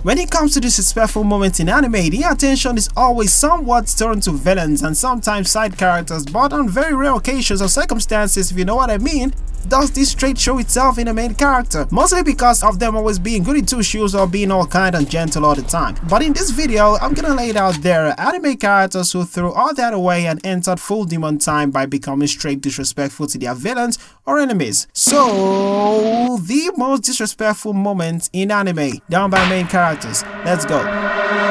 When it comes to disrespectful moments in anime, the attention is always somewhat turned to villains and sometimes side characters, but on very rare occasions or circumstances, if you know what I mean, does this trait show itself in a main character, mostly because of them always being goody two shoes or being all kind and gentle all the time. But in this video, I'm gonna lay it out there anime characters who threw all that away and entered full demon time by becoming straight disrespectful to their villains or enemies. So, the most disrespectful moments in anime, done by main characters. Let's go.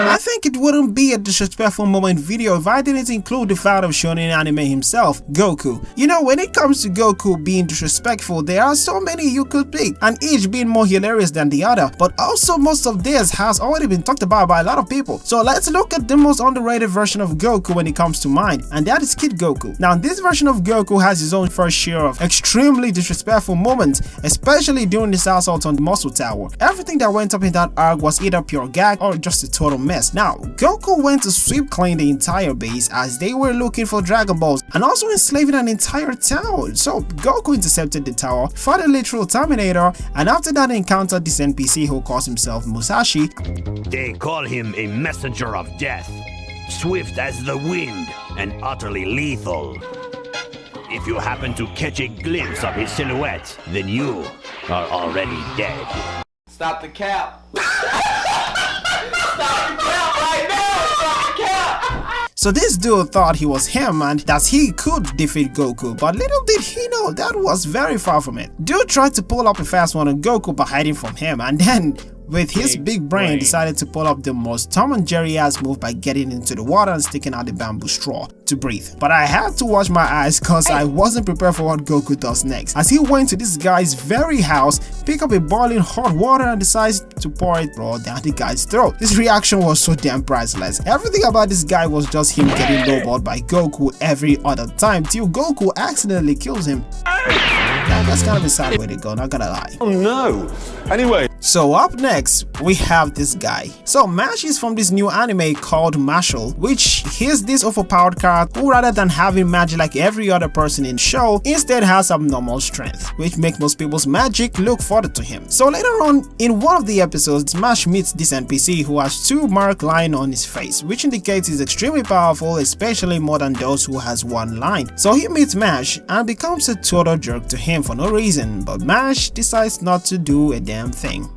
I think it wouldn't be a disrespectful moment video if I didn't include the father of shonen anime himself, Goku. You know, when it comes to Goku being disrespectful, there are so many you could pick, and each being more hilarious than the other, but also most of this has already been talked about by a lot of people. So let's look at the most underrated version of Goku when it comes to mind, and that is Kid Goku. Now, this version of Goku has his own fair share of extremely disrespectful moments, especially during his assault on the Muscle Tower. Everything that went up in that arc was either pure gag or just a total mess. Now, Goku went to sweep clean the entire base as they were looking for Dragon Balls and also enslaving an entire town. So Goku intercepted the tower, fought a literal Terminator, and after that encountered this NPC who calls himself Musashi. They call him a messenger of death, swift as the wind and utterly lethal. If you happen to catch a glimpse of his silhouette, then you are already dead. Stop the cap. Stop the cap right now! Stop the cap! So this dude thought he was him and that he could defeat Goku, but little did he know that was very far from it. Dude tried to pull up a fast one on Goku by hiding from him, and then with his big brain decided to pull up the most Tom and Jerry ass move by getting into the water and sticking out the bamboo straw to breathe. But I had to watch my eyes cause I wasn't prepared for what Goku does next, as he went to this guy's very house, pick up a boiling hot water and decides to pour it raw down the guy's throat. His reaction was so damn priceless. Everything about this guy was just him getting lowballed by Goku every other time till Goku accidentally kills him. That's kind of a sad way to go, not gonna lie. Oh no! Anyway. So up next, we have this guy. So Mash is from this new anime called Marshall, which he's this overpowered character who, rather than having magic like every other person in the show, instead has abnormal strength, which makes most people's magic look further to him. So later on, in one of the episodes, Mash meets this NPC who has two marks lying on his face, which indicates he's extremely powerful, especially more than those who has one line. So he meets Mash and becomes a total jerk to him for no reason, but Mash decides not to do a damn thing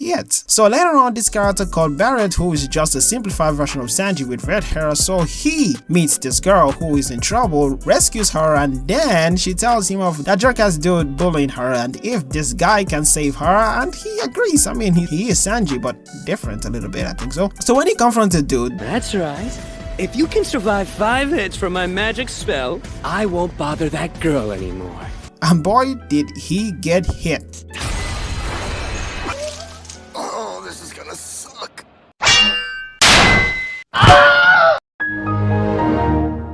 yet. So later on, this character called Barrett, who is just a simplified version of Sanji with red hair, so he meets this girl who is in trouble, rescues her, and then she tells him of that jerk-ass dude bullying her and if this guy can save her, and he agrees. I mean, he is Sanji, but different a little bit, I think so. So when he confronts the dude, that's right. If you can survive 5 hits from my magic spell, I won't bother that girl anymore. And boy, did he get hit.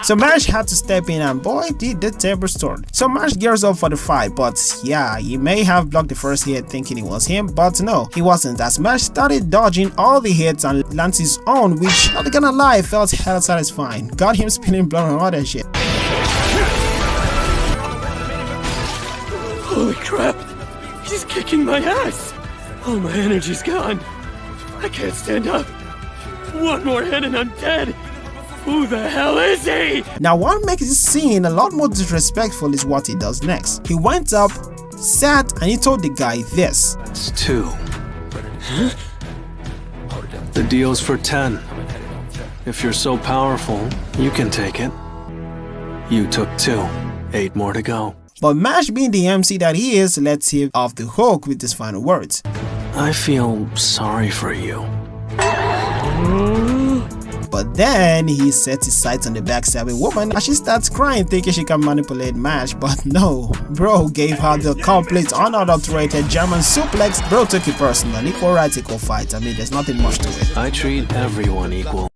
So Mash had to step in and boy did the tables turn. So Mash gears up for the fight, but yeah, he may have blocked the first hit thinking it was him, but no, he wasn't, as Mash started dodging all the hits and lands his own, which, not gonna lie, felt hell satisfying. Got him spilling blood and all that shit. Holy crap, he's kicking my ass. All my energy's gone. I can't stand up. One more hit and I'm dead. Who the hell is he? Now what makes this scene a lot more disrespectful is what he does next. He went up, sat, and he told the guy this. It's 2. Huh? The deal's for 10. If you're so powerful, you can take it. You took 2. 8 more to go. But Mash, being the MC that he is, lets him off the hook with his final words. I feel sorry for you. But then he sets his sights on the backstabbing woman and she starts crying thinking she can manipulate Mash, but no, bro gave her the complete unadulterated German suplex. Bro took it personal. Equal rights, equal fight. I mean, there's nothing much to it. I treat everyone equal.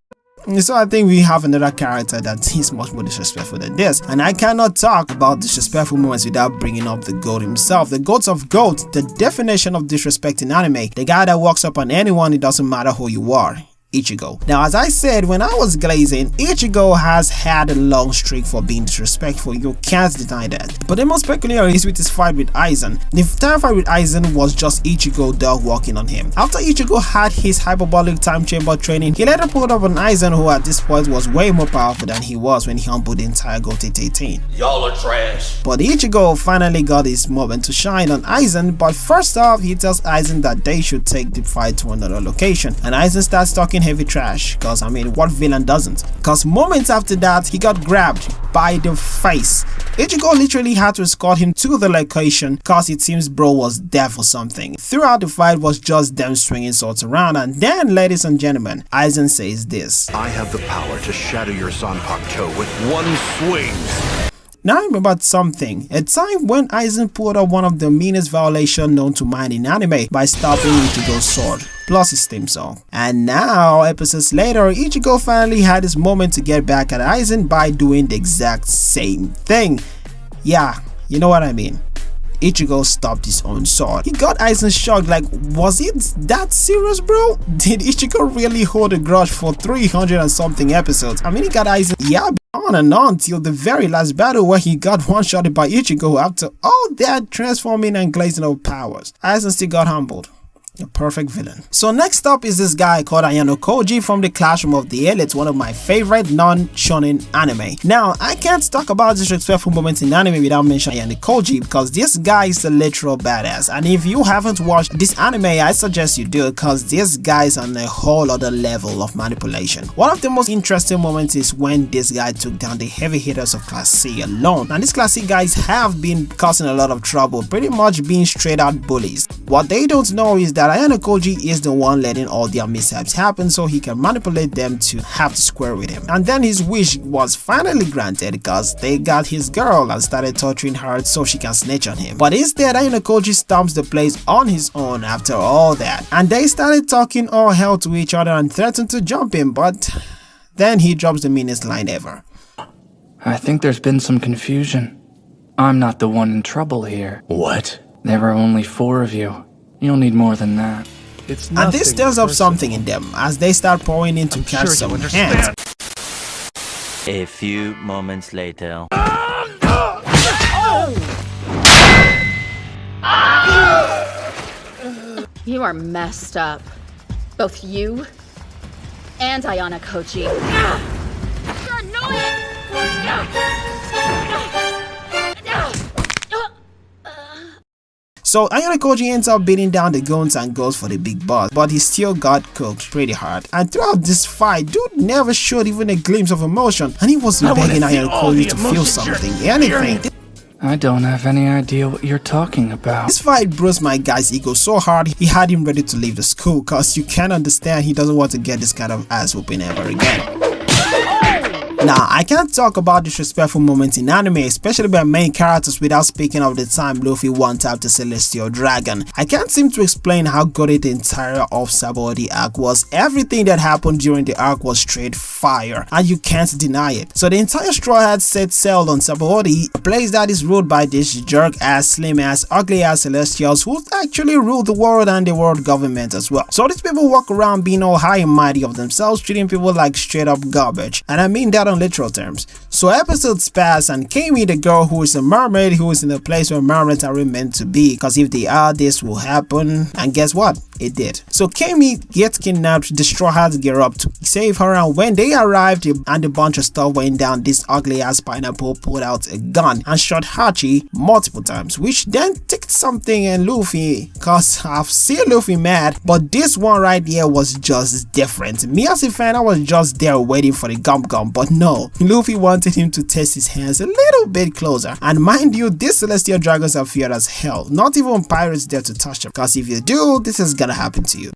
So I think we have another character that is much more disrespectful than this, and I cannot talk about disrespectful moments without bringing up the GOAT himself. The GOAT of GOAT, the definition of disrespect in anime, the guy that walks up on anyone, it doesn't matter who you are. Ichigo. Now, as I said when I was glazing, Ichigo has had a long streak for being disrespectful, you can't deny that. But the most peculiar is with his fight with Aizen. The entire fight with Aizen was just Ichigo dog walking on him. After Ichigo had his hyperbolic time chamber training, he later pulled up on Aizen, who at this point was way more powerful than he was when he humbled the entire Goten 18. Y'all are trash. But Ichigo finally got his moment to shine on Aizen, but first off, he tells Aizen that they should take the fight to another location, and Aizen starts talking heavy trash, cause I mean, what villain doesn't? Cause moments after that, he got grabbed by the face. Ichigo literally had to escort him to the location cause it seems bro was deaf or something. Throughout the fight was just them swinging swords around, and then, ladies and gentlemen, Aizen says this. I have the power to shatter your Zanpakuto with one swing. Now I remembered something, a time when Aizen pulled up one of the meanest violations known to man in anime by stopping Ichigo's sword, plus his theme song. And now, episodes later, Ichigo finally had his moment to get back at Aizen by doing the exact same thing. Yeah, you know what I mean. Ichigo stopped his own sword. He got Aizen shocked, like, was it that serious, bro? Did Ichigo really hold a grudge for 300 and something episodes? I mean, he got Aizen, yeah, on and on till the very last battle where he got one-shotted by Ichigo after all that transforming and glazing of powers. Aizen still got humbled. A perfect villain. So next up is this guy called Ayanokoji from the Classroom of the Elites, one of my favorite non-shonen anime. Now, I can't talk about disrespectful moments in anime without mentioning Ayanokoji because this guy is a literal badass, and if you haven't watched this anime, I suggest you do because this guy is on a whole other level of manipulation. One of the most interesting moments is when this guy took down the heavy hitters of Class C alone, and these Class C guys have been causing a lot of trouble, pretty much being straight out bullies. What they don't know is that Ayanokoji is the one letting all their mishaps happen so he can manipulate them to have to square with him. And then his wish was finally granted because they got his girl and started torturing her so she can snitch on him. But instead, Ayanokoji stomps the place on his own after all that. And they started talking all hell to each other and threatened to jump him, but then he drops the meanest line ever. I think there's been some confusion. I'm not the one in trouble here. What? There are only 4 of you. You'll need more than that. It's and this stirs up something in them as they start pouring in to catch some hands. A few moments later. You are messed up. Both you and Ayanokoji. You're annoying! So Ayanokoji ends up beating down the goons and goes for the big boss, but he still got cooked pretty hard. And throughout this fight, dude never showed even a glimpse of emotion, and he was begging Ayanokoji to feel something, anything. I don't have any idea what you're talking about. This fight bruised my guy's ego so hard, he had him ready to leave the school, cause you can understand he doesn't want to get this kind of ass whooping ever again. Now, I can't talk about disrespectful moments in anime, especially by main characters, without speaking of the time Luffy one-tapped the Celestial Dragon. I can't seem to explain how good the entire of Sabaody arc was. Everything that happened during the arc was straight fire, and you can't deny it. So the entire Straw Hat set sail on Sabaody, a place that is ruled by this jerk-ass, slim-ass, ugly-ass Celestials who actually rule the world and the world government as well. So these people walk around being all high and mighty of themselves, treating people like straight-up garbage, and I mean that on literal terms. So episodes pass and Kami, the girl who is a mermaid, who is in a place where mermaids are meant to be, because if they are, this will happen, and guess what? It did. So Kami gets kidnapped, the Straw Hats gear up to save her, and when they arrived and a bunch of stuff went down, this ugly ass pineapple pulled out a gun and shot Hachi multiple times, which then ticked something in Luffy, cause I've seen Luffy mad, but this one right here was just different. Me as a fan, I was just there waiting for the gum, but no, Luffy wanted him to test his hands a little bit closer. And mind you, these Celestial Dragons are feared as hell. Not even pirates dare to touch them, because if you do, this is gonna happen to you.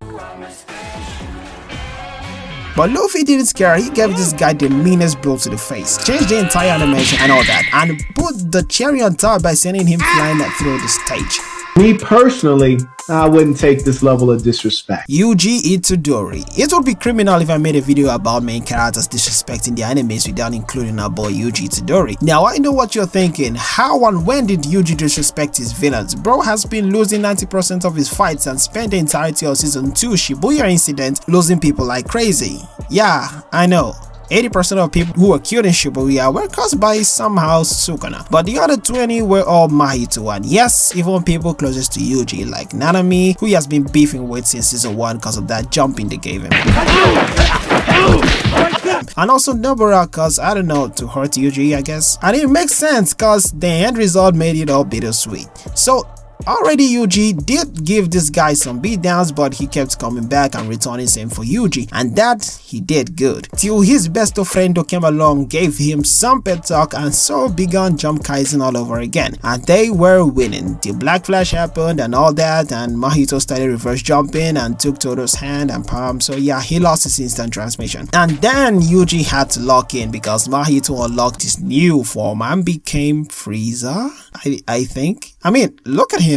But Luffy didn't care. He gave this guy the meanest blow to the face, changed the entire animation and all that, and put the cherry on top by sending him flying through the stage. Me personally, I wouldn't take this level of disrespect. Yuji Itadori. It would be criminal if I made a video about main characters disrespecting the animes without including our boy Yuji Itadori. Now I know what you're thinking, how and when did Yuji disrespect his villains? Bro has been losing 90% of his fights and spent the entirety of season 2 Shibuya incident losing people like crazy. Yeah, I know. 80% of people who were killed in Shibuya were caused by somehow Sukuna, but the other 20 were all Mahito, and yes, even people closest to Yuji like Nanami, who he has been beefing with since season 1 because of that jumping they gave him. And also Nobara, cause I don't know, to hurt Yuji I guess. And it makes sense cause the end result made it all bittersweet. So already Yuji did give this guy some beatdowns, but he kept coming back and returning same for Yuji, and that he did good. Till his best friend came along, gave him some pet talk, and so began Jump Kaisen all over again. And they were winning. The Black Flash happened and all that, and Mahito started reverse jumping and took Todo's hand and palm, so yeah, he lost his instant transmission. And then Yuji had to lock in because Mahito unlocked his new form and became Frieza, I think. I mean, look at him.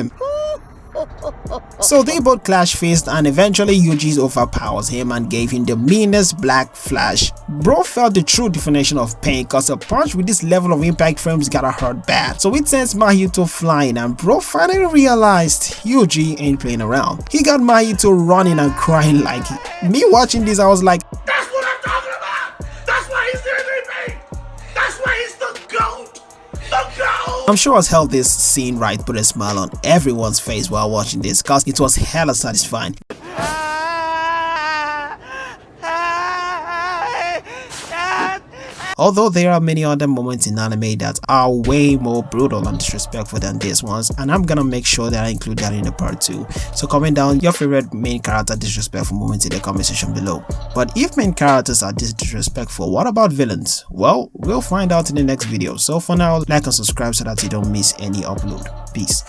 So they both clash faced, and eventually Yuji overpowers him and gave him the meanest Black Flash. Bro felt the true definition of pain cause a punch with this level of impact frames gotta hurt bad. So it sends Mahito flying, and bro finally realized Yuji ain't playing around. He got Mahito running and crying. Like me watching this, I was like, That's what I'm talking about! That's why he's the MVP! That's why he's the GOAT! The GOAT! I'm sure as hell this scene right put a smile on everyone's face while watching this cause it was hella satisfying. Although there are many other moments in anime that are way more brutal and disrespectful than these ones, and I'm gonna make sure that I include that in the part 2. So comment down your favorite main character disrespectful moments in the comment section below. But if main characters are this disrespectful, what about villains? Well, we'll find out in the next video. So for now, like and subscribe so that you don't miss any upload. Peace.